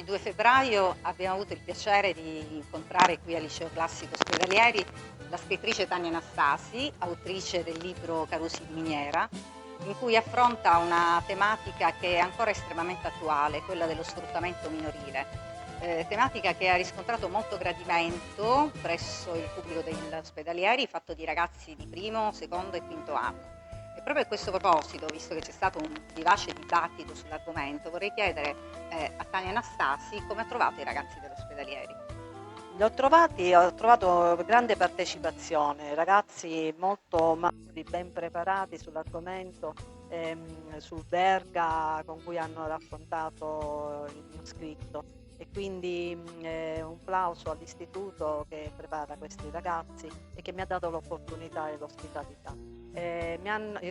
Il 2 febbraio abbiamo avuto il piacere di incontrare qui al Liceo Classico Ospedalieri la scrittrice Tania Anastasi, autrice del libro Carusi di Miniera, in cui affronta una tematica che è ancora estremamente attuale, quella dello sfruttamento minorile. Tematica che ha riscontrato molto gradimento presso il pubblico degli ospedalieri, fatto di ragazzi di primo, secondo e quinto anno. E proprio a questo proposito, visto che c'è stato un vivace dibattito sull'argomento, vorrei chiedere a Tania Anastasi come ha trovato i ragazzi dell'ospedalieri. Ho trovato grande partecipazione, ragazzi molto maturi, ben preparati sull'argomento, sul Verga con cui hanno raccontato il mio scritto e quindi un plauso all'istituto che prepara questi ragazzi e che mi ha dato l'opportunità e l'ospitalità.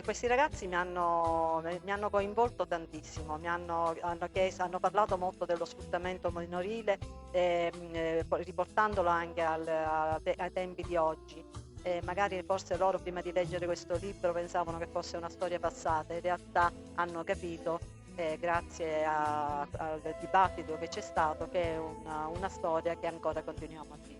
Questi ragazzi mi hanno coinvolto tantissimo, hanno parlato molto dello sfruttamento minorile, riportandolo anche ai tempi di oggi. Magari forse loro prima di leggere questo libro pensavano che fosse una storia passata, in realtà hanno capito, grazie al dibattito che c'è stato, che è una storia che ancora continuiamo a vivere.